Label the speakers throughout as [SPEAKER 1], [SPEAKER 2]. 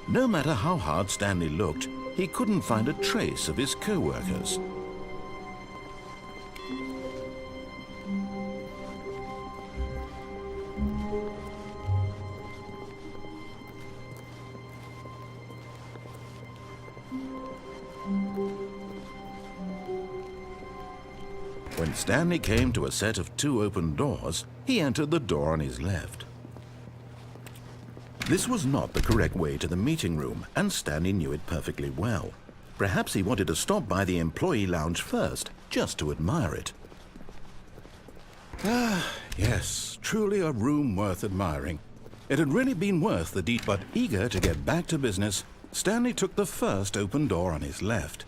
[SPEAKER 1] No matter how hard Stanley looked, he couldn't find a trace of his co-workers. When Stanley came to a set of 2 open doors, he entered the door on his left. This was not the correct way to the meeting room, and Stanley knew it perfectly well. Perhaps he wanted to stop by the employee lounge first, just to admire it. Ah, yes, truly a room worth admiring. It had really been worth the deed, but eager to get back to business, Stanley took the first open door on his left.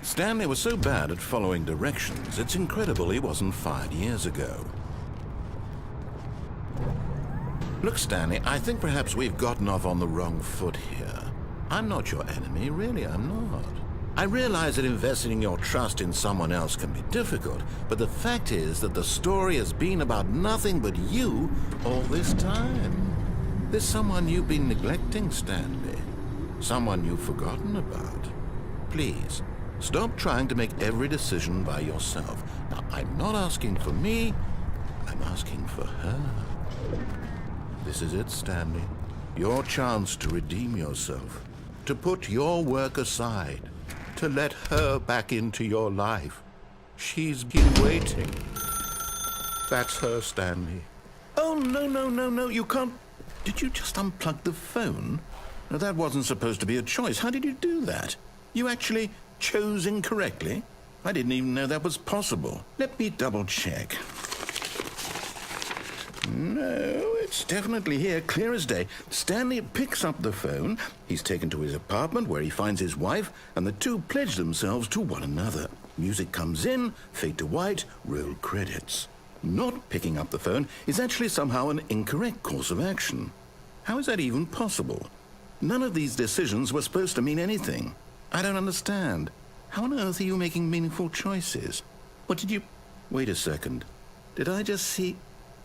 [SPEAKER 1] Stanley was so bad at following directions, it's incredible he wasn't fired years ago. Look, Stanley, I think perhaps we've gotten off on the wrong foot here. I'm not your enemy, really, I'm not. I realize that investing your trust in someone else can be difficult, but the fact is that the story has been about nothing but you all this time. There's someone you've been neglecting, Stanley. Someone you've forgotten about. Please, stop trying to make every decision by yourself. Now, I'm not asking for me, I'm asking for her. This is it, Stanley. Your chance to redeem yourself, to put your work aside, to let her back into your life. She's been waiting. That's her, Stanley. Oh, no, you can't. Did you just unplug the phone? No, that wasn't supposed to be a choice. How did you do that? You actually chose incorrectly? I didn't even know that was possible. Let me double check. No, it's definitely here, clear as day. Stanley picks up the phone. He's taken to his apartment where he finds his wife, and the two pledge themselves to one another. Music comes in, fade to white, roll credits. Not picking up the phone is actually somehow an incorrect course of action. How is that even possible? None of these decisions were supposed to mean anything. I don't understand. How on earth are you making meaningful choices? What did you... Wait a second. Did I just see...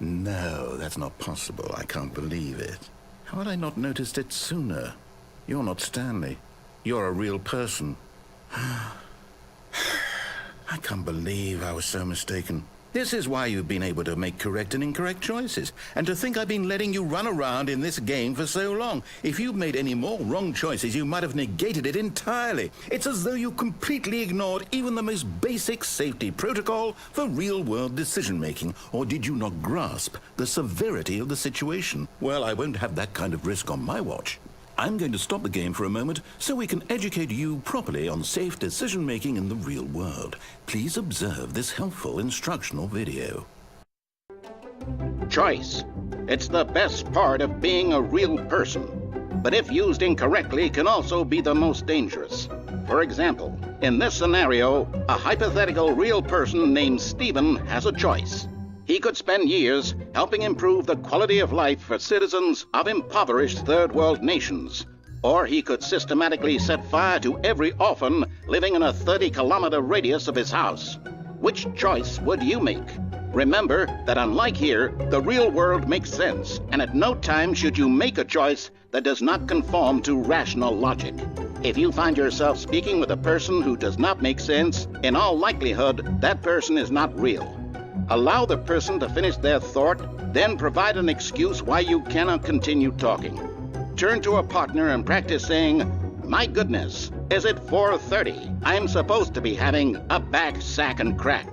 [SPEAKER 1] No, that's not possible. I can't believe it. How had I not noticed it sooner? You're not Stanley. You're a real person. I can't believe I was so mistaken. This is why you've been able to make correct and incorrect choices. And to think I've been letting you run around in this game for so long. If you'd made any more wrong choices, you might have negated it entirely. It's as though you completely ignored even the most basic safety protocol for real-world decision-making. Or did you not grasp the severity of the situation? Well, I won't have that kind of risk on my watch. I'm going to stop the game for a moment so we can educate you properly on safe decision-making in the real world. Please observe this helpful instructional video.
[SPEAKER 2] Choice. It's the best part of being a real person, but if used incorrectly can also be the most dangerous. For example, in this scenario, a hypothetical real person named Stephen has a choice. He could spend years helping improve the quality of life for citizens of impoverished third-world nations. Or he could systematically set fire to every orphan living in a 30-kilometer radius of his house. Which choice would you make? Remember that unlike here, the real world makes sense, and at no time should you make a choice that does not conform to rational logic. If you find yourself speaking with a person who does not make sense, in all likelihood, that person is not real. Allow the person to finish their thought, then provide an excuse why you cannot continue talking. Turn to a partner and practice saying, "My goodness, is it 4:30? I'm supposed to be having a back, sack, and crack."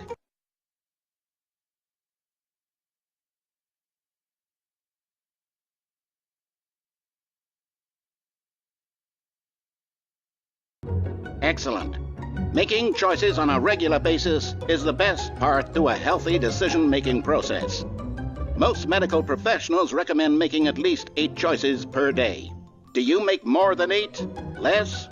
[SPEAKER 2] Excellent. Making choices on a regular basis is the best part to a healthy decision-making process. Most medical professionals recommend making at least 8 choices per day. Do you make more than 8? Less?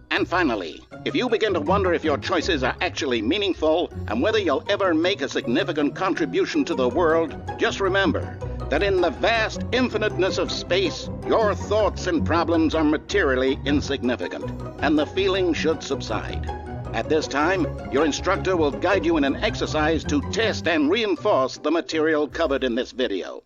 [SPEAKER 2] And finally, if you begin to wonder if your choices are actually meaningful and whether you'll ever make a significant contribution to the world, just remember that in the vast infiniteness of space, your thoughts and problems are materially insignificant, and the feeling should subside. At this time, your instructor will guide you in an exercise to test and reinforce the material covered in this video.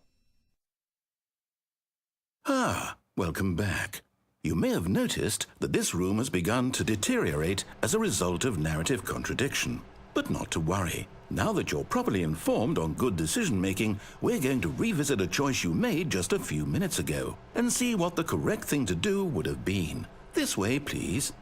[SPEAKER 1] Ah, welcome back. You may have noticed that this room has begun to deteriorate as a result of narrative contradiction. But not to worry. Now that you're properly informed on good decision-making, we're going to revisit a choice you made just a few minutes ago and see what the correct thing to do would have been. This way, please.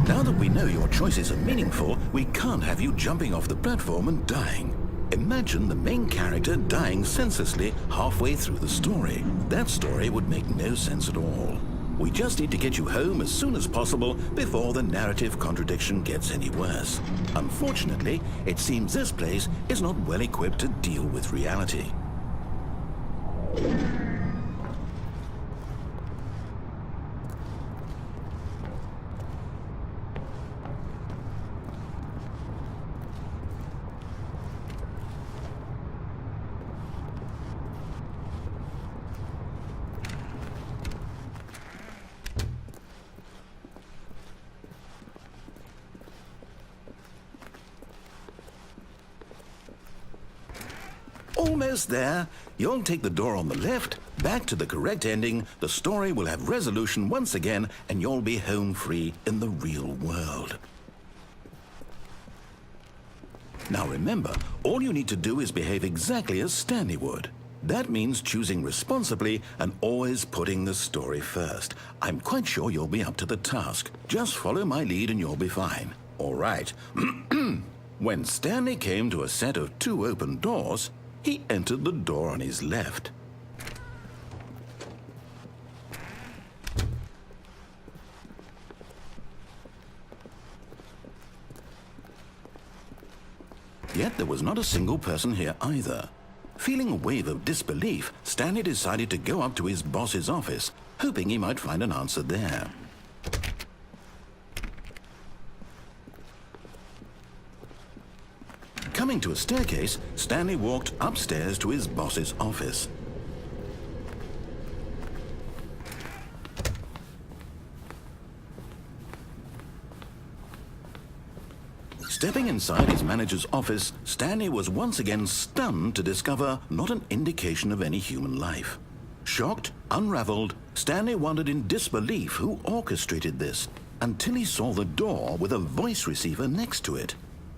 [SPEAKER 1] Now that we know your choices are meaningful, we can't have you jumping off the platform and dying. Imagine the main character dying senselessly halfway through the story. That story would make no sense at all. We just need to get you home as soon as possible before the narrative contradiction gets any worse. Unfortunately, it seems this place is not well equipped to deal with reality. Almost there. You'll take the door on the left, back to the correct ending, the story will have resolution once again, and you'll be home free in the real world. Now remember, all you need to do is behave exactly as Stanley would. That means choosing responsibly and always putting the story first. I'm quite sure you'll be up to the task. Just follow my lead and you'll be fine. All right. When Stanley came to a set of 2 open doors, he entered the door on his left. Yet there was not a single person here either. Feeling a wave of disbelief, Stanley decided to go up to his boss's office, hoping he might find an answer there. Coming to a staircase, Stanley walked upstairs to his boss's office. Stepping inside his manager's office, Stanley was once again stunned to discover not an indication of any human life. Shocked, unraveled, Stanley wondered in disbelief who orchestrated this, until he saw the door with a voice receiver next to it.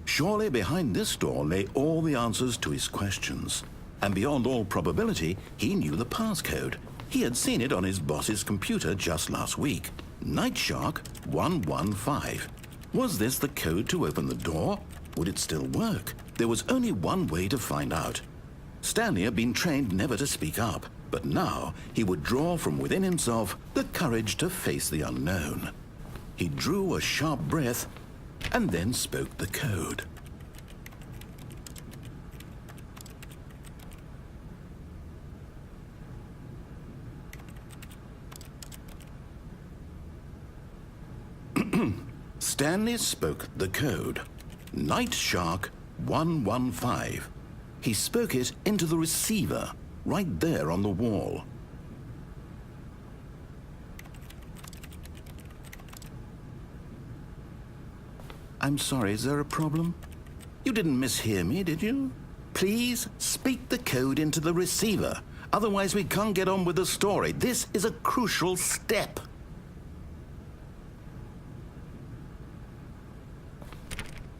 [SPEAKER 1] Surely behind this door lay all the answers to his questions. And beyond all probability, he knew the passcode. He had seen it on his boss's computer just last week. Night Shark 115. Was this the code to open the door? Would it still work? There was only one way to find out. Stanley had been trained never to speak up, but now he would draw from within himself the courage to face the unknown. He drew a sharp breath and then spoke the code. Stanley spoke the code. Night Shark 115. He spoke it into the receiver, right there on the wall. I'm sorry, is there a problem? You didn't mishear me, did you? Please speak the code into the receiver. Otherwise, we can't get on with the story. This is a crucial step.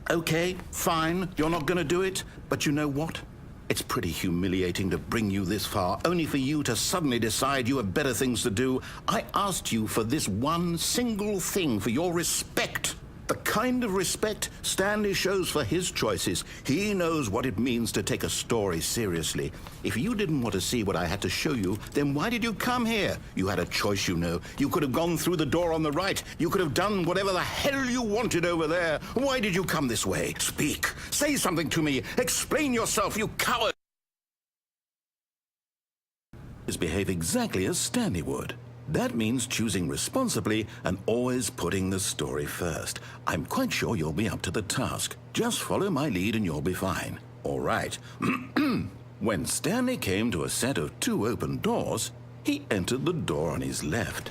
[SPEAKER 1] Okay, fine, you're not going to do it, but you know what? It's pretty humiliating to bring you this far, only for you to suddenly decide you have better things to do. I asked you for this one single thing, for your respect. The kind of respect Stanley shows for his choices. He knows what it means to take a story seriously. If you didn't want to see what I had to show you, then why did you come here? You had a choice, you know. You could have gone through the door on the right. You could have done whatever the hell you wanted over there. Why did you come this way? Speak. Say something to me. Explain yourself, you coward. Behave exactly as Stanley would. That means choosing responsibly and always putting the story first. I'm quite sure you'll be up to the task. Just follow my lead and you'll be fine. All right. When Stanley came to a set of 2 open doors, he entered the door on his left.